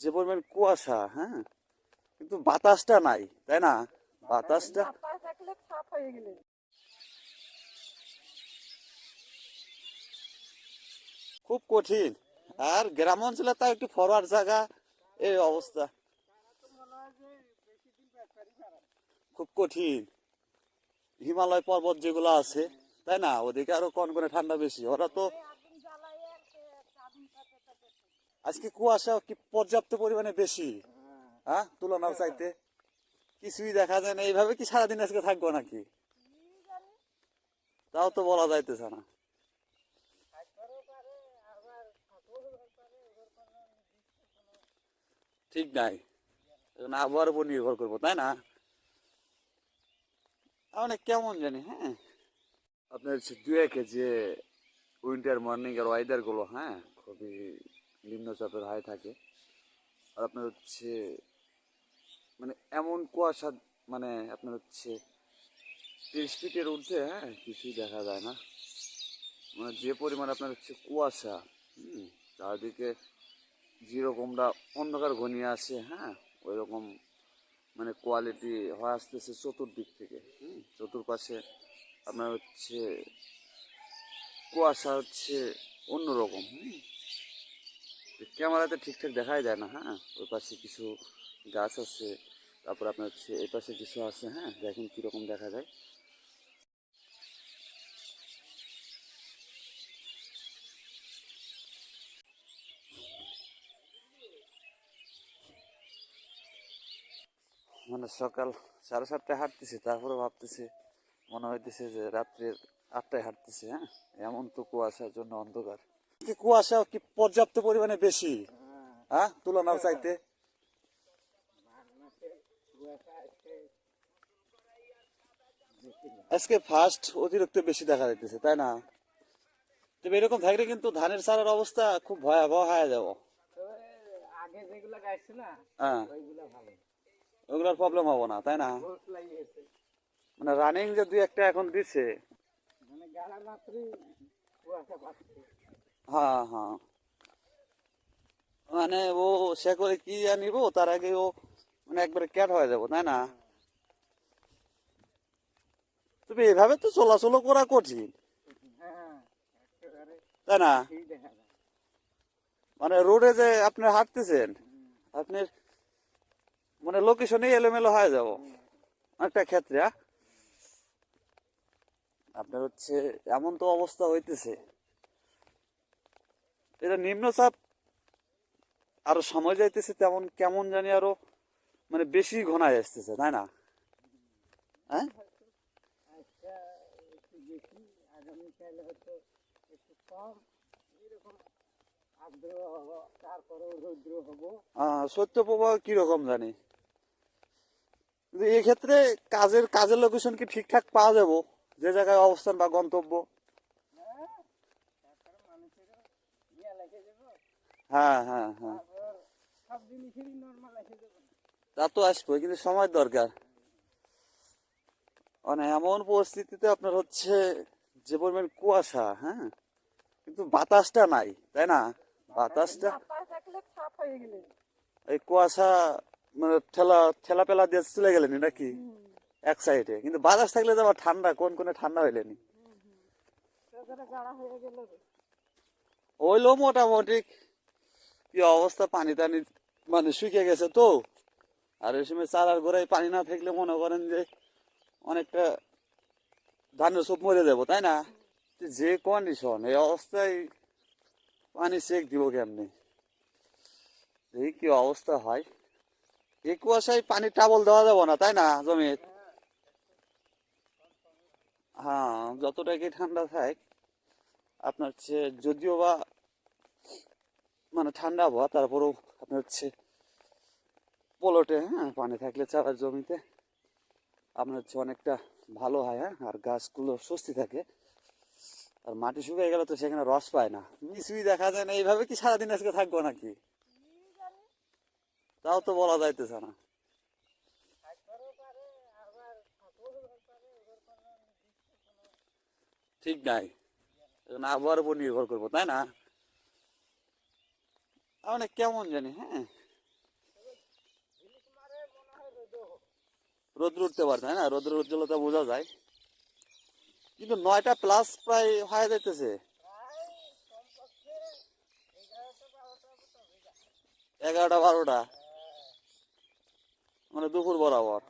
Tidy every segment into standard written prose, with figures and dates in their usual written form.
যে পরিমাণ কুয়াশা, হ্যাঁ, কিন্তু বাতাসটা নাই, তাই না? বাতাসটা খুব কঠিন। আর গ্রাম অঞ্চলে তা একটু ফরওয়ার্ড জায়গা, এই অবস্থা খুব কঠিন। হিমালয় পর্বত যেগুলো আছে, তাই না, ওদিকে আরো কনকনে ঠান্ডা বেশি। ওরা তো আজকে কুয়াশা কি পর্যাপ্ত পরিমাণে বেশি, হ্যাঁ, তুলনার চাইতে কিছুই দেখা যায় না। এইভাবে কি সারাদিন আজকে থাকবো নাকি, তাও তো বলা যাইতেছে না। ঠিক নাই, এখন আবহাওয়ার উপর নির্ভর করবো, তাই না? অনেক কেমন জানি, হ্যাঁ, আপনার হচ্ছে দু একে যে উইন্টার মর্নিং এর ওয়েদার গুলো, হ্যাঁ, খুবই নিম্নচাপের হাই থাকে। আর আপনার হচ্ছে মানে এমন কুয়াশা, মানে আপনার হচ্ছে 30 ফিটের ঊর্ধ্বে, হ্যাঁ, কিছুই দেখা যায় না। মানে যে পরিমাণ আপনার হচ্ছে কুয়াশা, চারদিকে যেরকমটা অন্ধকার ঘনিয়ে আসে, হ্যাঁ, ওই রকম মানে কোয়ালিটি হয়ে আসতেছে চতুর্দিক থেকে। চতুর্পাশে আপনার হচ্ছে কুয়াশা হচ্ছে অন্যরকম। ক্যামেরাতে ঠিকঠাক দেখাই যায় না, হ্যাঁ। ওই পাশে কিছু গাছ আছে, তারপর আপনার হচ্ছে এই পাশে কিছু আছে, হ্যাঁ, দেখেন কীরকম দেখা যায়। মানে সকাল 7:30টায় হাঁটতেছি, তারপরে ভাবতেছি মনে হইতেছে যে রাত্রের 8টায় হাঁটতেছি, হ্যাঁ। এমন তো কুয়াশার জন্য অন্ধকার। কি কুয়াশা কি পর্যাপ্ত পরিমাণে বেশি, হ্যাঁ, তুলনার চাইতে আজকে ফার্স্ট অতিরিক্ত বেশি দেখা যাইতেছে, তাই না? তবে এরকম থাকলে কিন্তু ধানের চারার অবস্থা খুব ভয়াবহ হয়ে যাব। হ্যাঁ, ওগুলোর প্রবলেম হবো না, তাই না? মানে রানিং যে দুই একটা এখন দিচ্ছে। হ্যাঁ হ্যাঁ, মানে ও সে করে কি নিব, তার আগে ও মানে একবারে ক্যাট হয়ে যাবো, তাই না? তবে এভাবে তো চলাচল করা কঠিন, তাই না? মানে রোডে যে আপনি হাঁটতেছেন, আপনার মানে লোকেশনে এলোমেলো হয়ে যাব অনেকটা ক্ষেত্রে, হ্যাঁ? আপনার হচ্ছে এমন তো অবস্থা হইতেছে, এটা নিম্নচাপ আরো সময় যাইতেছে তেমন কেমন জানি আরো মানে বেশি ঘনায় আসতেছে, তাই না? হ্যাঁ, সত্য প্রবাহ কিরকম জানি, কিন্তু এক্ষেত্রে কাজের কাজের লোকেশন কি ঠিকঠাক পাওয়া যাবো, যে জায়গায় অবস্থান বা গন্তব্য? হ্যাঁ হ্যাঁ হ্যাঁ, তা তো আসবো, কিন্তু সময় দরকার। মানে এমন পরিস্থিতিতে আপনার হচ্ছে যে পরিমাণ কুয়াশা, হ্যাঁ, কিন্তু বাতাসটা নাই, তাই না? বাতাসটা এই কুয়াশা মানে ঠেলা ঠেলা পেলা দিয়ে চলে গেলেনি নাকি এক সাইডে, কিন্তু বাতাস থাকলে তো আবার ঠান্ডা, কোন কোনে ঠান্ডা হইলেনি। হইলো মোটামুটি। কি অবস্থা, পানি টানি মানে শুকিয়ে গেছে তো। আর এই সময় চারার গোড়ায় পানি না থাকলে মনে করেন যে অনেকটা ধানের সব মরে যাবো, তাই না? যে কন্ডিশন এই অবস্থায় পানি সেক দিব কেমনি, এই কি অবস্থা হয়। এই কুয়াশায় পানি টাবল দেওয়া যাবো না, তাই না, জমির? হ্যাঁ, যতটাই ঠান্ডা থাক আপনার হচ্ছে, যদিও বা মানে ঠান্ডা আবহাওয়া, তারপরেও আপনার হচ্ছে পলটে, হ্যাঁ, পানি থাকলে চারার জমিতে আপনার হচ্ছে অনেকটা ভালো হয়, হ্যাঁ, আর গাছগুলো স্বস্তি থাকে। আর মাটি শুকিয়ে গেলে তো সেখানে রস পায় না, কিছুই দেখা যায় না। এইভাবে কি সারাদিন আজকে থাকবো নাকি, তাও তো বলা যাইতেছে না। ঠিক নাই, এখন আবহাওয়ার উপর নির্ভর করবো, তাই না? অনেক কেমন জানি, হ্যাঁ, রোদ্র উঠতে পারে তাই না, রোদ্রের উজ্জ্বলতা বোঝা যায়। কিন্তু 9টা প্লাস প্রায় হয়ে যাইতেছে। 11টা 12টা মানে দুপুর বরাবর।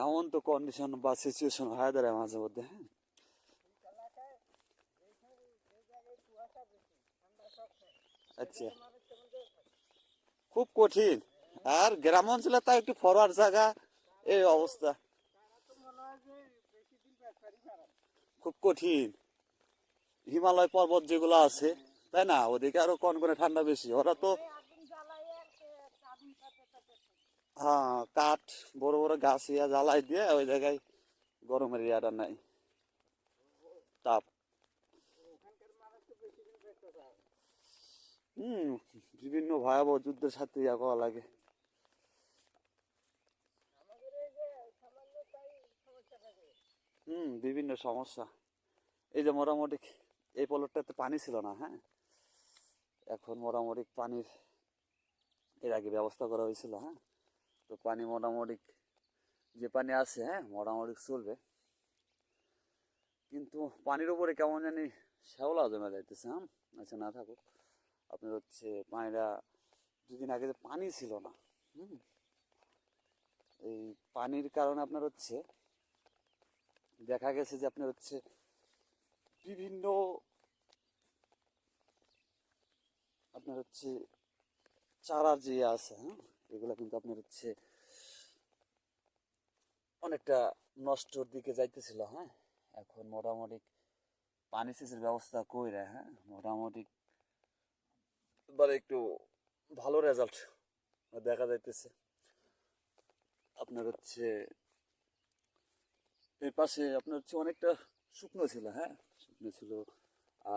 এমন তো কন্ডিশন বা সিচুয়েশন হয়ে দাঁড়ায় মাঝে মধ্যে, হ্যাঁ। আচ্ছা, খুব কঠিন। আর গ্রাম অঞ্চলে তা একটু ফরওয়ার্ড জায়গা, এই অবস্থা খুব কঠিন। হিমালয় পর্বত যেগুলো আছে তাই না, ওদিকে আরো কনকনে ঠান্ডা বেশি। ওরা তো হ্যাঁ কাঠ, বড় বড় গাছ ইয়া জ্বালাই দিয়ে ওই জায়গায় গরমের ইয়াটা নাই, তাপ। হম, বিভিন্ন ভয়াবহ যুদ্ধের সাথে ইয়া করা লাগে। বিভিন্ন সমস্যা। এই যে মোটামুটি এই পলটটাতে পানি ছিল না, হ্যাঁ। এখন মোটামুটি পানির এর আগে ব্যবস্থা করা হয়েছিল, হ্যাঁ। তো পানি মোটামুটি, যে পানি আছে হ্যাঁ মোটামুটি চলবে। কিন্তু পানির উপরে কেমন জানি শ্যাওলা জমে যাইতেছে, হ্যাঁ। আচ্ছা না থাকুক, আপনার হচ্ছে পানিটা, দুদিন আগে যে পানি ছিল না, হুম, এই পানির কারণে আপনার হচ্ছে দেখা গেছে যে আপনার হচ্ছে বিভিন্ন আপনার হচ্ছে চারা যে আছে, হ্যাঁ, এগুলো কিন্তু আপনার হচ্ছে অনেকটা নষ্টর দিকে যাইতেছিল, হ্যাঁ। এখন মোটামুটি পানি সেচের ব্যবস্থা কইরা, হ্যাঁ, মোটামুটি এবার একটু ভালো রেজাল্ট দেখা যাইতেছে। আপনার হচ্ছে এর পাশে আপনার হচ্ছে অনেকটা শুকনো ছিল, হ্যাঁ, শুকনো ছিল।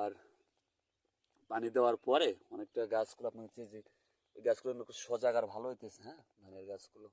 আর পানি দেওয়ার পরে অনেকটা গাছগুলো আপনার হচ্ছে যে ওই গাছগুলো সজাগ আর ভালো হইতেছে, হ্যাঁ, ধানের গাছগুলো।